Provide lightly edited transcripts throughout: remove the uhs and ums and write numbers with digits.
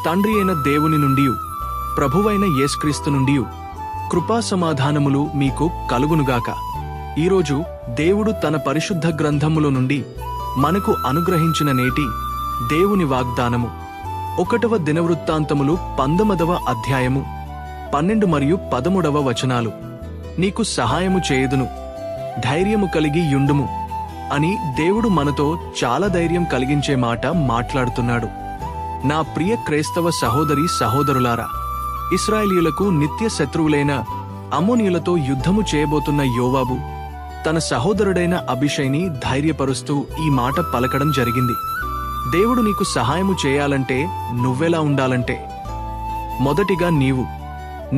తండ్రి అయిన దేవుని నుండియు ప్రభువైన యేసుక్రీస్తు నుండియు కృపా సమాధానములు మీకు కలుగునుగాక. ఈరోజు దేవుడు తన పరిశుద్ధ గ్రంథములో నుండి మనకు అనుగ్రహించిన నేటి దేవుని వాగ్దానము 1వ దినవృత్తాంతములు 19వ అధ్యాయము 12 మరియు 13వ వచనాలు. నీకు సహాయము చేయుదును, ధైర్యము కలిగి యుండుము అని దేవుడు మనతో చాలా ధైర్యం కలిగించే మాట మాట్లాడుతున్నాడు. నా ప్రియ క్రైస్తవ సహోదరి సహోదరులారా, ఇశ్రాయేలీయులకు నిత్య శత్రువులైన అమ్మోనీయులతో యుద్ధము చేయబోతున్న యోవాబు తన సహోదరుడైన అబీషైని ధైర్యపరుస్తూ ఈ మాట పలకడం జరిగింది. దేవుడు నీకు సహాయము చేయాలంటే నువ్వెలా ఉండాలంటే, మొదటిగా నీవు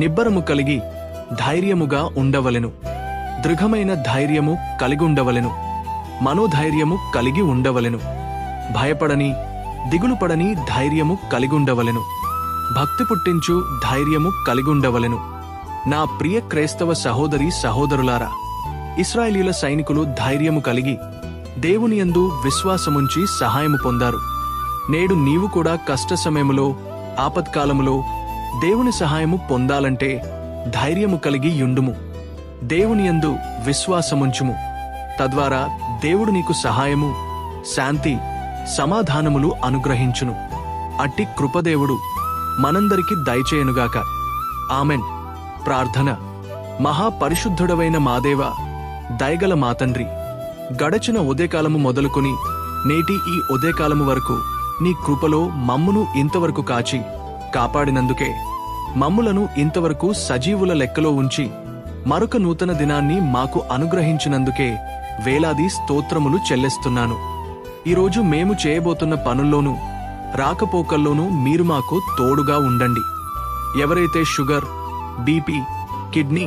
నిబ్బరము కలిగి ధైర్యముగా ఉండవలెను, దృఢమైన ధైర్యము కలిగుండవలెను, మనోధైర్యము కలిగి ఉండవలెను, భయపడని దిగులుపడని ధైర్యము కలిగుండవలెను, భక్తి పుట్టించు ధైర్యము కలిగుండవలెను. నా ప్రియ క్రైస్తవ సహోదరి సహోదరులారా, ఇశ్రాయేలీయుల సైనికులు ధైర్యము కలిగి దేవునియందు విశ్వాసముంచి సహాయము పొందారు. నేడు నీవు కూడా కష్ట సమయములో, ఆపత్కాలములో దేవుని సహాయము పొందాలంటే ధైర్యము కలిగి యుండుము, దేవునియందు విశ్వాసముంచుము. తద్వారా దేవుడు నీకు సహాయము, శాంతి, సమాధానములు అనుగ్రహించును. అట్టి కృపదేవుడు మనందరికి దయచేయనుగాక. ఆమెన్. ప్రార్థన. మహాపరిశుద్ధుడవైన మాదేవా, దయగల మా తండ్రి, గడచిన ఉదయకాలము మొదలుకొని నేటి ఈ ఉదయకాలము వరకు నీ కృపలో మమ్మును ఇంతవరకు కాచి కాపాడినందుకే, మమ్ములను ఇంతవరకు సజీవుల లెక్కలో ఉంచి మరొక నూతన దినాన్ని మాకు అనుగ్రహించినందుకే వేలాది స్తోత్రములు చెల్లిస్తున్నాను. ఈరోజు మేము చేయబోతున్న పనుల్లోనూ రాకపోకల్లోనూ మీరు మాకు తోడుగా ఉండండి. ఎవరైతే షుగర్, బీపీ, కిడ్నీ,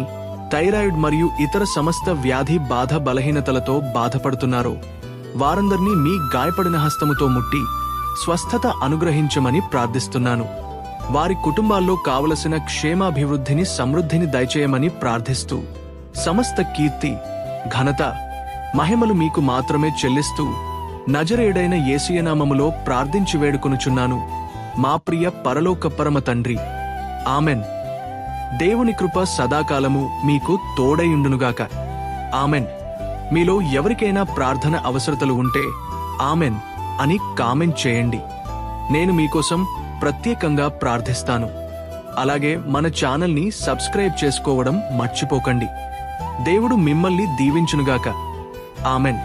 థైరాయిడ్ మరియు ఇతర సమస్త వ్యాధి బాధ బలహీనతలతో బాధపడుతున్నారో వారందర్నీ మీ గాయపడిన హస్తముతో ముట్టి స్వస్థత అనుగ్రహించమని ప్రార్థిస్తున్నాను. వారి కుటుంబాల్లో కావలసిన క్షేమాభివృద్ధిని, సమృద్ధిని దయచేయమని ప్రార్థిస్తూ, సమస్త కీర్తి, ఘనత, మహిమలు మీకు మాత్రమే చెల్లిస్తూ నజరేయుడైన యేసయ్య నామములో ప్రార్థించి వేడుకొనుచున్నాను, మా ప్రియ పరలోక పరమ తండ్రి. ఆమెన్. దేవుని కృప సదాకాలము మీకు తోడైయుండునుగాక. ఆమెన్. మీలో ఎవరికైనా ప్రార్థన అవసరతలు ఉంటే ఆమెన్ అని కామెంట్ చేయండి. నేను మీకోసం ప్రత్యేకంగా ప్రార్థిస్తాను. అలాగే మన ఛానల్ని సబ్స్క్రైబ్ చేసుకోవడం మర్చిపోకండి. దేవుడు మిమ్మల్ని దీవించునుగాక. ఆమెన్.